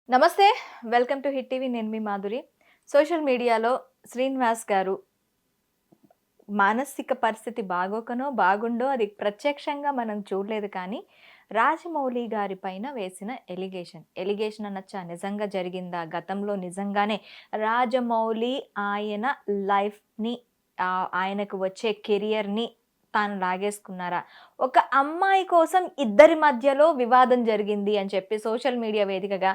నమస్తే. Welcome to hit TV. నేను మీ Madhuri. Social మీడియాలో శ్రీనివాస్ గారు మానసిక పరిస్థితి బాగోకనో, బాగుండో అది ప్రత్యక్షంగా మనం చూడలేదు కానీ, రాజమౌళి గారి పైన వేసిన ఎలిగేషన్ అనొచ్చా? నిజంగా జరిగిందా? గతంలో నిజంగానే రాజమౌళి ఆయన లైఫ్‌ని ఆయనకు వచ్చే కెరియర్‌ని తాను లాగేసుకున్నారా? ఒక అమ్మాయి కోసం ఇద్దరి మధ్యలో వివాదం జరిగింది అని చెప్పి సోషల్ మీడియా వేదికగా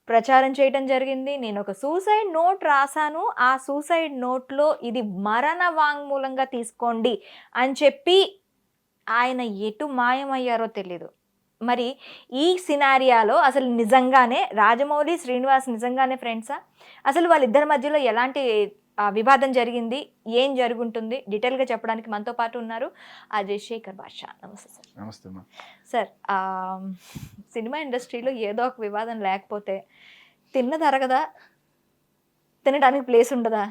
ప్రచారం చేయటం జరిగింది. నేనొక సూసైడ్ నోట్ రాసాను. ఆ సూసైడ్ నోట్‌లో ఇది మరణ వాంగ్మూలంగా తీసుకోండి అని చెప్పి ఆయన ఎటు మాయమయ్యారో తెలీదు. మరి ఈ సినారియాలో అసలు నిజంగానే రాజమౌళి, శ్రీనివాస్ నిజంగానే ఫ్రెండ్సా? అసలు వాళ్ళిద్దరి మధ్యలో ఎలాంటి వివాదం జరిగింది? ఏం జరుగుంటుంది? డీటెయిల్‌గా చెప్పడానికి మనతో పాటు ఉన్నారు అజయ్ శేఖర్ బాషా. నమస్తే సార్. నమస్తే అమ్మా. సార్, సినిమా ఇండస్ట్రీలో ఏదో ఒక వివాదం లేకపోతే తిన్నదరగదా? తినడానికి ప్లేస్ ఉండదా?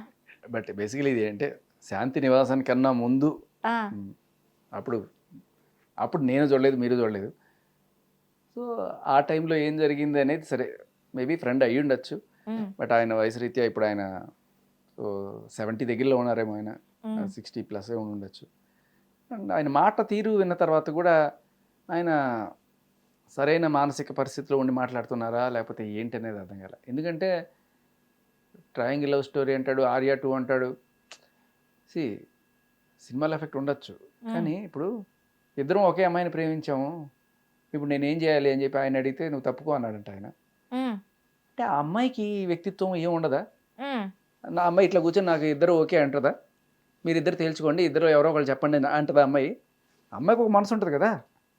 బట్ బేసికలీ ఇది అంటే శాంతి నివాసానికన్నా ముందు ఆ! అప్పుడు అప్పుడు నేను చూడలేదు, మీరు చూడలేదు. సో ఆ టైంలో ఏం జరిగింది అనేది సరే మేబీ ఫ్రెండ్ అయ్యి ఉండొచ్చు. హ్మ్. బట్ ఆయన వయసు రీత్యా ఇప్పుడు ఆయన 70 దగ్గరలో ఉన్నారేమో, ఆయన హ్మ్. 60+ ఉండొచ్చు. అండ్ ఆయన మాట తీరు విన్న తర్వాత కూడా ఆయన సరైన మానసిక పరిస్థితిలో ఉండి మాట్లాడుతున్నారా లేకపోతే ఏంటి అనేది అర్థం కాలే. ఎందుకంటే ట్రయాంగిల్ లవ్ స్టోరీ అంటాడు, ఆర్యా 2 అంటాడు. సినిమాలో ఎఫెక్ట్ ఉండొచ్చు, కానీ ఇప్పుడు ఇద్దరం ఒకే అమ్మాయిని ప్రేమించాము, ఇప్పుడు నేనేం చేయాలి అని చెప్పి ఆయన అడిగితే నువ్వు తప్పుకో అన్నాడంట ఆయన. అంటే ఆ అమ్మాయికి వ్యక్తిత్వం ఏం ఉండదా? నా అమ్మాయి ఇట్లా కూర్చొని నాకు ఇద్దరు ఓకే అంటుందా? మీరిద్దరు తేల్చుకోండి, ఇద్దరు ఎవరో ఒకళ్ళు చెప్పండి అంటదా అమ్మాయి? అమ్మాయికి ఒక మనసు ఉంటుంది కదా,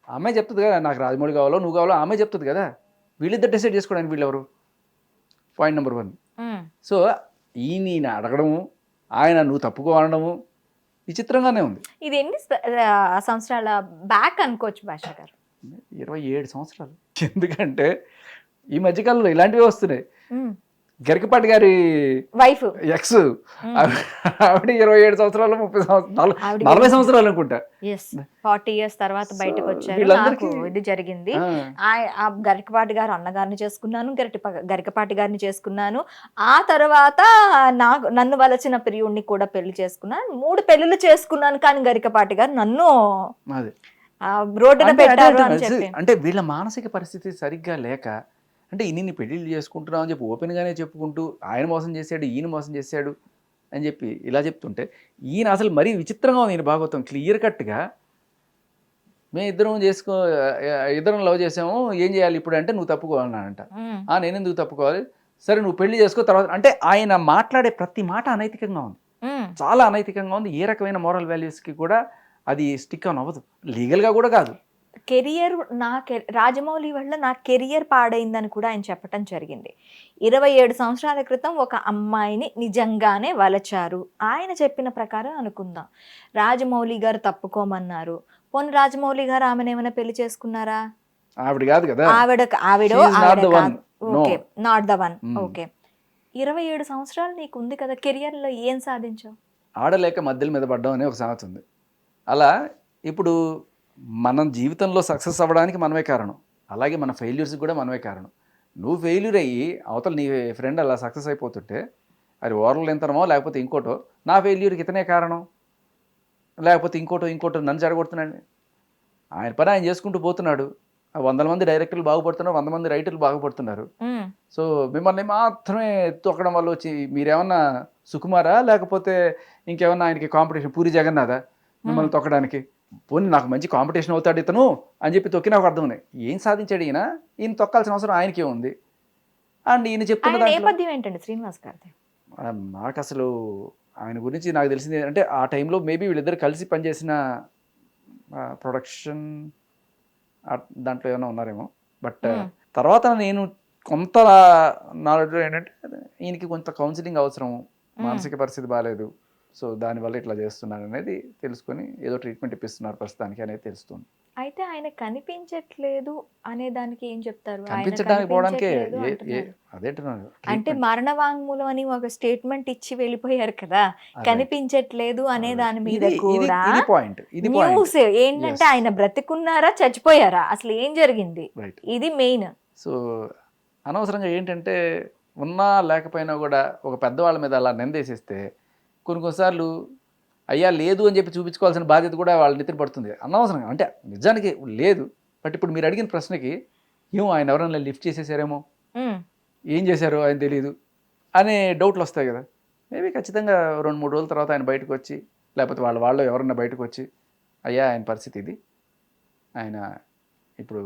ఆ అమ్మాయి చెప్తుంది కదా నాకు రాజమౌళి కావాలో నువ్వు కావాలో, ఆ అమ్మాయి చెప్తుంది కదా. వీళ్ళిద్దరు డిసైడ్ చేసుకోవడానికి వీళ్ళెవరు? Point number 1. సో ఈయన అడగడము, ఆయన నువ్వు తప్పుకోవడము విచిత్రంగానే ఉంది. ఇది ఎన్ని సంవత్సరాల బ్యాక్ అనుకోవచ్చు భాషా గారు? 27 సంవత్సరాలు. ఎందుకంటే ఈ మధ్యకాలంలో ఇలాంటివే వస్తున్నాయి. గరికపాటి గారి వైఫ్ ఎక్స్ ఆవిడ 27 సంవత్సరాలు, 30 సంవత్సరాలు, 40 సంవత్సరాలు అనుకుంటా. 40 years తర్వాత బయటకు వచ్చారు. వీళ్ళందరికీ నాకు ఇది జరిగింది. గరికపాటి గారు అన్నగారిని చేసుకున్నాను, గరికపాటి గారిని చేసుకున్నాను. ఆ తర్వాత నన్ను వలచిన ప్రియుడిని కూడా పెళ్లి చేసుకున్నాను. 3 పెళ్లిళ్ళు చేసుకున్నాను, కానీ గరికపాటి గారు నన్ను రోడ్డున పెట్టారు అని చెప్పి. అంటే వీళ్ళ మానసిక పరిస్థితి సరిగ్గా లేక, అంటే ఇన్ని పెళ్ళిళ్ళు చేసుకుంటున్నాం అని చెప్పి ఓపెన్గానే చెప్పుకుంటూ ఆయన మోసం చేశాడు, ఈయన మోసం చేశాడు అని చెప్పి ఇలా చెప్తుంటే, ఈయన అసలు మరీ విచిత్రంగా ఉంది. ఈయన భాగవతం క్లియర్ కట్గా మేము ఇద్దరం లవ్ చేసాము, ఏం చేయాలి ఇప్పుడు అంటే నువ్వు తప్పుకోవాలన్నానంట. నేను ఎందుకు తప్పుకోవాలి, సరే నువ్వు పెళ్లి చేసుకో తర్వాత అంటే. ఆయన మాట్లాడే ప్రతి మాట అనైతికంగా ఉంది, చాలా అనైతికంగా ఉంది. ఏ రకమైన మోరల్ వాల్యూస్కి కూడా అది స్టిక్ ఆన్ అవ్వదు, లీగల్గా కూడా కాదు. కెరియర్ రాజమౌళి వల్ల నా కెరియర్ పాడైందని కూడా ఆయన చెప్పటం జరిగింది. 27 సంవత్సరాల క్రితం ఒక అమ్మాయిని నిజంగానే వలచారు. ఆయన చెప్పిన ప్రకారం అనుకుందాం, రాజమౌళి గారు తప్పుకోమన్నారు. పోనీ రాజమౌళి గారు ఆమెను ఏమైనా పెళ్లి చేసుకున్నారా? ఆవిడ కాదు కదా, okay, not the one. Okay, 27 సంవత్సరాలు నీకు ఉంది కదా, కెరియర్లో ఏం సాధించావు? ఆడలేక మధ్యల మీద పడ్డం అనే ఒక సామెత ఉంది. అలా ఇప్పుడు మనం జీవితంలో సక్సెస్ అవ్వడానికి మనమే కారణం, అలాగే మన ఫెయిల్యూర్స్కి కూడా మనమే కారణం. నువ్వు ఫెయిల్యూర్ అయ్యి అవతల నీ ఫ్రెండ్ అలా సక్సెస్ అయిపోతుంటే అది ఓరల్ ఎంతనమో లేకపోతే ఇంకోటో, నా ఫెయిల్యూర్కి ఇతనే కారణం లేకపోతే ఇంకోటో నన్ను చెడగొడుతున్నాడు. ఆయన పని ఆయన చేసుకుంటూ పోతున్నాడు. 100 మంది డైరెక్టర్లు బాగుపడుతున్నారు, 100 మంది రైటర్లు బాగుపడుతున్నారు. సో మిమ్మల్ని మాత్రమే తొక్కడం వల్ల వచ్చి మీరేమన్నా సుకుమారా లేకపోతే ఇంకేమన్నా ఆయనకి కాంపిటీషన్ పూరి జగన్నాథా మిమ్మల్ని తొక్కడానికి? పోనీ నాకు మంచి కాంపిటీషన్ అవుతాడు ఇతను అని చెప్పి తొక్కినా ఒక అర్థం ఉన్నాయి. ఏం సాధించాడు ఈయన తొక్కాల్సిన అవసరం ఆయనకే ఉంది. అండ్ ఈయన చెప్తున్న నేపథ్యం ఏంటండి శ్రీనివాస్ గారిది? నాకు అసలు ఆయన గురించి నాకు తెలిసింది అంటే ఆ టైంలో మేబీ వీళ్ళిద్దరు కలిసి పనిచేసిన ప్రొడక్షన్ దాంట్లో ఏమైనా ఉన్నారేమో. బట్ తర్వాత నేను కొంత నాలెడ్జ్ ఏంటంటే ఈయనకి కొంత కౌన్సిలింగ్ అవసరం, మానసిక పరిస్థితి బాగాలేదు, సో దానివల్ల ఇట్లా చేస్తున్నారు అనేది తెలుసుకొని ఏదో ట్రీట్మెంట్ ఇప్పిస్తున్నారు ప్రస్తుతానికి అనేది తెలుస్తుంది. అయితే ఆయన కనిపించట్లేదు అనే దానికి ఏం చెప్తారు? కనిపించడానికి పోవడానికే అదేంటున్నారు అంటే మరణ వాంగ్మూలం అని ఒక స్టేట్మెంట్ ఇచ్చి వెళ్ళిపోయారు కదా, కనిపించట్లేదు అనే దాని మీద కూడా న్యూస్ ఏంటంటే ఆయన బ్రతికున్నారా చచ్చిపోయారా, అసలు ఏం జరిగింది, ఇది మెయిన్. సో అనవసరంగా ఏంటంటే ఉన్నా లేకపోయినా కూడా ఒక పెద్దవాళ్ళ మీద అలా నిందేసేస్తే కొన్నిసార్లు అయ్యా లేదు అని చెప్పి చూపించుకోవాల్సిన బాధ్యత కూడా వాళ్ళ నెత్తిన పడుతుంది అనవసరంగా. అంటే నిజానికి లేదు, బట్ ఇప్పుడు మీరు అడిగిన ప్రశ్నకి ఏమో ఆయన ఎవరైనా లిఫ్ట్ చేసేసారేమో, ఏం చేశారో ఆయన తెలియదు అనే డౌట్లు వస్తాయి కదా. మేబీ ఖచ్చితంగా 2-3 రోజుల తర్వాత ఆయన బయటకు వచ్చి, లేకపోతే వాళ్ళు ఎవరన్నా బయటకు వచ్చి అయ్యా ఆయన పరిస్థితి ఇది, ఆయన ఇప్పుడు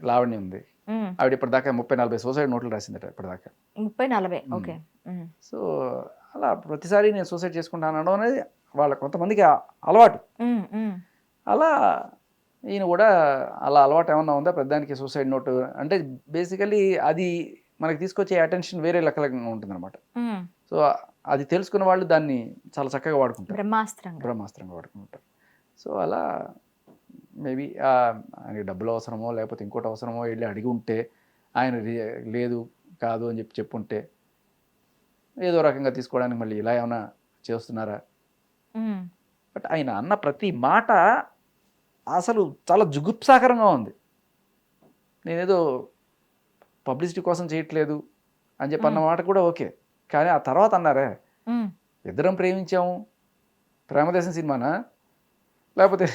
లావణ్య ఉంది, ఆవిడ ఇప్పటిదాకా 30-40 సూసైడ్ నోట్లు రాసిందట ఇప్పటిదాకా. 30-40 ఓకే. సో అలా ప్రతిసారి నేను సూసైడ్ చేసుకుంటాను అనడం అనేది వాళ్ళ కొంతమందికి అలవాటు. అలా ఈయన కూడా అలా అలవాటు ఏమన్నా ఉందా పెద్దానికి సూసైడ్ నోటు అంటే బేసికలీ అది మనకి తీసుకొచ్చే అటెన్షన్ వేరే లెక్కలంగా ఉంటుందన్నమాట. సో అది తెలుసుకున్న వాళ్ళు దాన్ని చాలా చక్కగా వాడుకుంటారు, బ్రహ్మాస్త్రంగా వాడుకుంటారు. సో అలా మేబీ ఆయనకి డబ్బులు అవసరమో లేకపోతే ఇంకోటి అవసరమో వెళ్ళి అడిగి ఉంటే, ఆయన లేదు కాదు అని చెప్పుంటే ఏదో రకంగా తీసుకోవడానికి మళ్ళీ ఇలా ఏమైనా చేస్తున్నారా. బట్ ఆయన అన్న ప్రతి మాట అసలు చాలా జుగుప్సాకరంగా ఉంది. నేనేదో పబ్లిసిటీ కోసం చేయట్లేదు అని చెప్పి అన్న మాట కూడా ఓకే, కానీ ఆ తర్వాత అన్నారే ఇద్దరం ప్రేమించాము, ప్రేమదేశం సినిమానా, లేకపోతే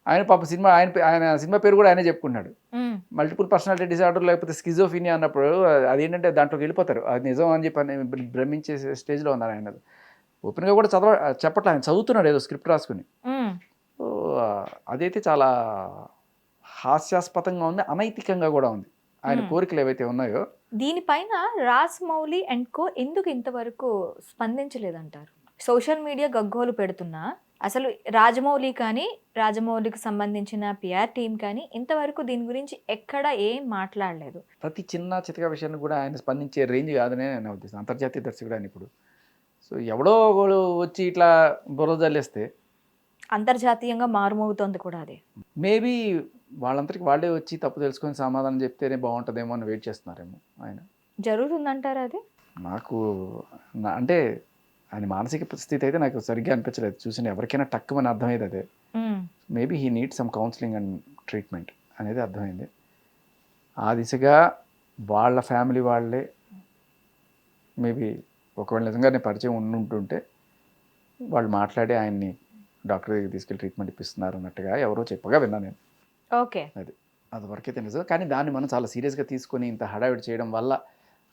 ఆయన పాప సినిమా ఆయన సినిమా పేరు కూడా ఆయనే చెప్పుకున్నాడు, మల్టిపుల్ పర్సనాలిటీ డిసార్డర్ లేకపోతే స్కిజోఫీనియా అన్నప్పుడు అదేంటంటే దాంట్లోకి వెళ్ళిపోతారు, అది నిజం అని చెప్పి భ్రమించే స్టేజ్లో ఉన్నారు. ఆయన ఓపెన్గా కూడా చెప్పట్లే, ఆయన చదువుతున్నాడు ఏదో స్క్రిప్ట్ రాసుకుని. సో అదైతే చాలా హాస్యాస్పదంగా ఉంది, అనైతికంగా కూడా ఉంది. ఆయన కోరికలు ఏవైతే ఉన్నాయో దీనిపైన రాజమౌళి అండ్ కో ఎందుకు ఇంతవరకు స్పందించలేదంటారు? సోషల్ మీడియా గగ్గోలు పెడుతున్నా అసలు రాజమౌళి కానీ రాజమౌళికి సంబంధించిన పిఆర్ టీం కానీ ఇంతవరకు దీని గురించి ఎక్కడ ఏం మాట్లాడలేదు. ప్రతి చిన్న చితక విషయాన్ని కూడా ఆయన స్పందించే రేంజ్ కాదనే నా ఉద్దేశం. అంతర్జాతీయ దర్శకుడు ఆయన ఇప్పుడు. సో ఎవడో ఒకడు వచ్చి ఇట్లా బుర్ర జల్లేస్తే అంతర్జాతీయంగా మారుమోగుతోంది కూడా అదే. మేబీ వాళ్ళందరికీ వాళ్ళే వచ్చి తప్పు తెలుసుకొని సమాధానం చెప్తేనే బాగుంటుందేమో అని వెయిట్ చేస్తున్నారేమో. ఆయన జరుగుతుందంటారా అది? నాకు అంటే ఆయన మానసిక స్థితి అయితే నాకు సరిగ్గా అనిపించలేదు. చూసిన ఎవరికైనా టక్కుమని అర్థమైంది అదే. Maybe he need some counselling and treatment అనేది అర్థమైంది. ఆ దిశగా వాళ్ళ ఫ్యామిలీ వాళ్ళే మేబీ ఒకవేళ నిజంగానే పరిచయం ఉంటుంటే వాళ్ళు మాట్లాడి ఆయన్ని డాక్టర్ దగ్గరికి తీసుకెళ్ళి ట్రీట్మెంట్ ఇప్పిస్తున్నారు అన్నట్టుగా ఎవరో చెప్పగా విన్నాను నేను. ఓకే, అది వరకైతే నిజం. కానీ దాన్ని మనం చాలా సీరియస్గా తీసుకొని ఇంత హడావిడి చేయడం వల్ల,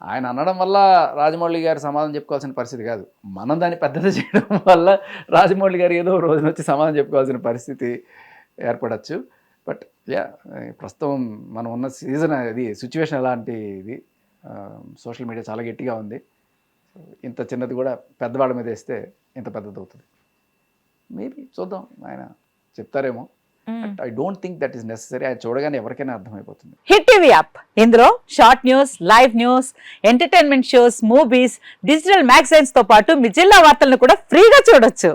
ఆయన అనడం వల్ల రాజమౌళి గారు సమాధానం చెప్పుకోవాల్సిన పరిస్థితి కాదు, మనం దాన్ని పెద్దది చేయడం వల్ల రాజమౌళి గారు ఏదో రోజున వచ్చి సమాధానం చెప్పుకోవాల్సిన పరిస్థితి ఏర్పడచ్చు. బట్ యా, ప్రస్తుతం మనం ఉన్న సీజన్ అది సిచ్యువేషన్ అలాంటిది. సోషల్ మీడియా చాలా గట్టిగా ఉంది. ఇంత చిన్నది కూడా పెద్దవాళ్ళ మీద వేస్తే ఇంత పెద్దది అవుతుంది. మేబీ చూద్దాం, ఆయన చెప్తారేమో. I don't think that is necessary. అది చూడగానే ఎవరికైనా అర్థమైపోతుంది. హిట్ టీవీ యాప్, ఇందులో short news, live news, entertainment shows, movies, digital magazines తో పాటు మీ జిల్లా వార్తలను కూడా ఫ్రీగా చూడొచ్చు.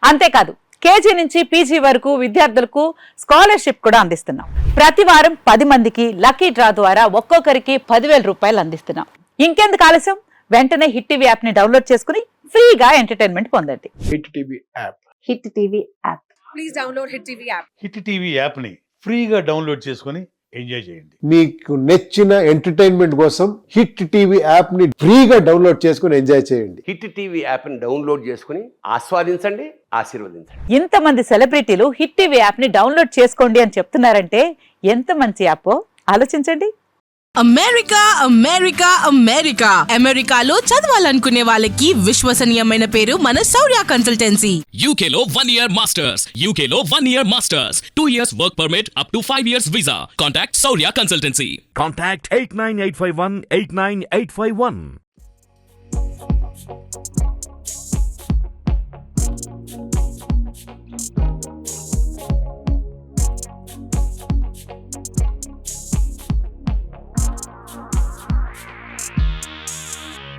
అంతేకాదు కేజీ నుంచి పీజీ వరకు విద్యార్థులకు స్కాలర్షిప్ కూడా అందిస్తున్నాం. ప్రతి వారం 10 మందికి లక్కీ డ్రా ద్వారా ఒక్కొక్కరికి 10,000 రూపాయలు అందిస్తున్నాం. ఇంకెందుకు ఆలస్యం, వెంటనే హిట్ టీవీ యాప్ ని డౌన్లోడ్ చేసుకుని ఫ్రీగా ఎంటర్టైన్మెంట్ పొందండి. Hit TV app. Hit TV app. Please download hit TV app. Hit TV app ని ఫ్రీగా డౌన్లోడ్ చేసుకొని ఎంజాయ్ చేయండి. మీకు నచ్చిన ఎంటర్టైన్మెంట్ కోసం హిట్ టీవీ యాప్ ని ఫ్రీగా డౌన్లోడ్ చేసుకొని ఎంజాయ్ చేయండి. హిట్ టీవీ యాప్ ని డౌన్లోడ్ చేసుకుని ఆస్వాదించండి, ఆశీర్వదించండి. ఇంతమంది సెలబ్రిటీలు హిట్ టీవీ యాప్ ని డౌన్లోడ్ చేసుకోండి అని చెప్తున్నారంటే ఎంత మంచి యాప్ ఆలోచించండి. అమెరికా అమెరికా అమెరికా అమెరికాలో చదవాలనుకునే వాళ్ళకి విశ్వసనీయమైన పేరు మన శౌర్య కన్సల్టెన్సీ. UK లో 1 year masters. UK లో 1 year masters. 2 years work permit up to 5 years visa. Contact Saurya Consultancy. Contact 89851 89851.